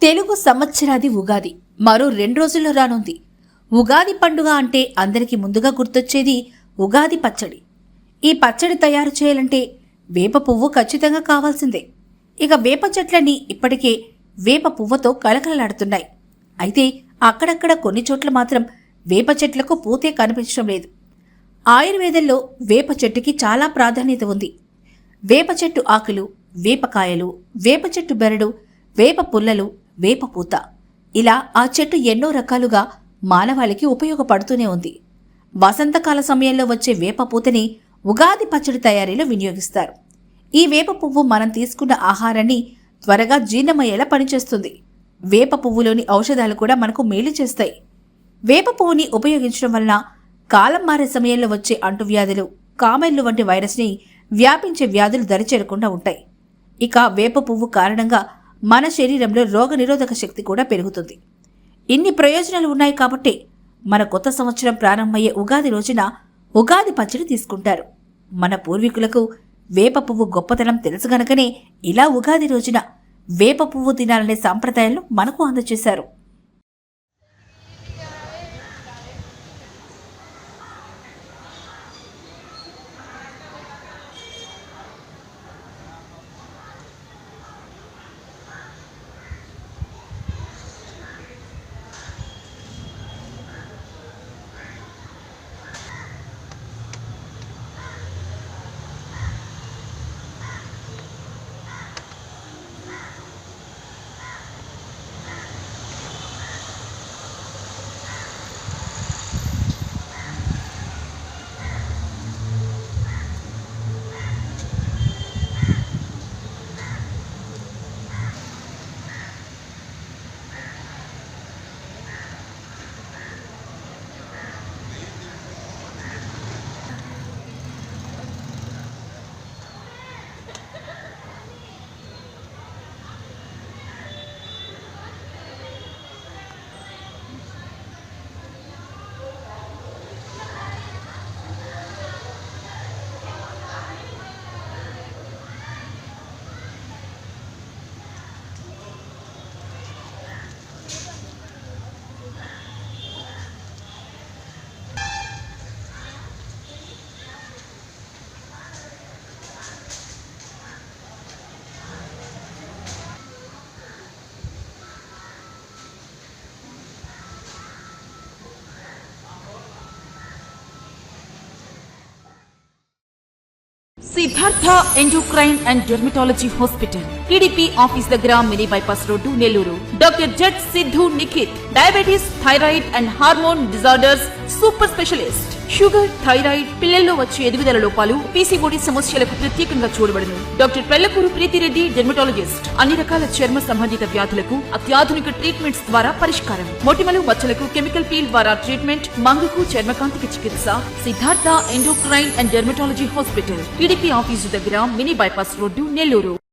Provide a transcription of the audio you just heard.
తెలుగు సంవత్సరాది ఉగాది మరో 2 రోజుల్లో రానుంది. ఉగాది పండుగ అంటే అందరికీ ముందుగా గుర్తొచ్చేది ఉగాది పచ్చడి. ఈ పచ్చడి తయారు చేయాలంటే వేప పువ్వు ఖచ్చితంగా కావాల్సిందే. ఇక వేప చెట్లన్నీ ఇప్పటికే వేప పువ్వుతో కళకళలాడుతున్నాయి. అయితే అక్కడక్కడ కొన్ని చోట్ల మాత్రం వేప చెట్లకు పూతే కనిపించడం లేదు. ఆయుర్వేదంలో వేప చెట్టుకి చాలా ప్రాధాన్యత ఉంది. వేప చెట్టు ఆకులు, వేపకాయలు, వేప చెట్టు బెరడు, వేప పుల్లలు, వేప పూత ఇలా ఆ చెట్టు ఎన్నో రకాలుగా మానవాళికి ఉపయోగపడుతూనే ఉంది. వసంతకాల సమయంలో వచ్చే వేప పూతని ఉగాది పచ్చడి తయారీలో వినియోగిస్తారు. ఈ వేప పువ్వు మనం తీసుకున్న ఆహారాన్ని త్వరగా జీర్ణమయ్యేలా పనిచేస్తుంది. వేప పువ్వులోని ఔషధాలు కూడా మనకు మేలు చేస్తాయి. వేప పువ్వుని ఉపయోగించడం వలన కాలం మారే సమయంలో వచ్చే అంటువ్యాధులు, కామెర్లు వంటి వైరస్ని వ్యాపించే వ్యాధులు దరిచేరకుండా ఉంటాయి. ఇక వేప పువ్వు కారణంగా మన శరీరంలో రోగనిరోధక శక్తి కూడా పెరుగుతుంది. ఇన్ని ప్రయోజనాలు ఉన్నాయి కాబట్టి మన కొత్త సంవత్సరం ప్రారంభమయ్యే ఉగాది రోజున ఉగాది పచ్చడి తీసుకుంటారు. మన పూర్వీకులకు వేప పువ్వు గొప్పతనం తెలుసు గనకనే ఇలా ఉగాది రోజున వేప పువ్వు తినాలనే సాంప్రదాయాలను మనకు అందజేశారు. Siddhartha endocrine and dermatology hospital, TDP office దగ్గర, mini bypass road, Nellore. Doctor Z Siddhu Nikhit, diabetes, thyroid and hormone disorders super specialist. Sugar, thyroid, పిల్లల్లో వచ్చే ఎదుగుదల లోపాలు, పీసీఓడి సమస్యలకు ప్రత్యేకంగా చూడబడును. Doctor Pellakuru Preethi Reddy, dermatologist. అన్ని రకాల చర్మ సంబంధిత వ్యాధులకు అత్యాధునిక ట్రీట్మెంట్స్ ద్వారా పరిష్కారం. మొటిమలు, మచ్చలకు కెమికల్ పీల్ ద్వారా ట్రీట్మెంట్. మంగుకు, చర్మకాంతికి చికిత్స. Siddhartha endocrine and dermatology hospital, TDP office దగ్గర, మినీ బైపాస్ రోడ్డు, నెల్లూరు.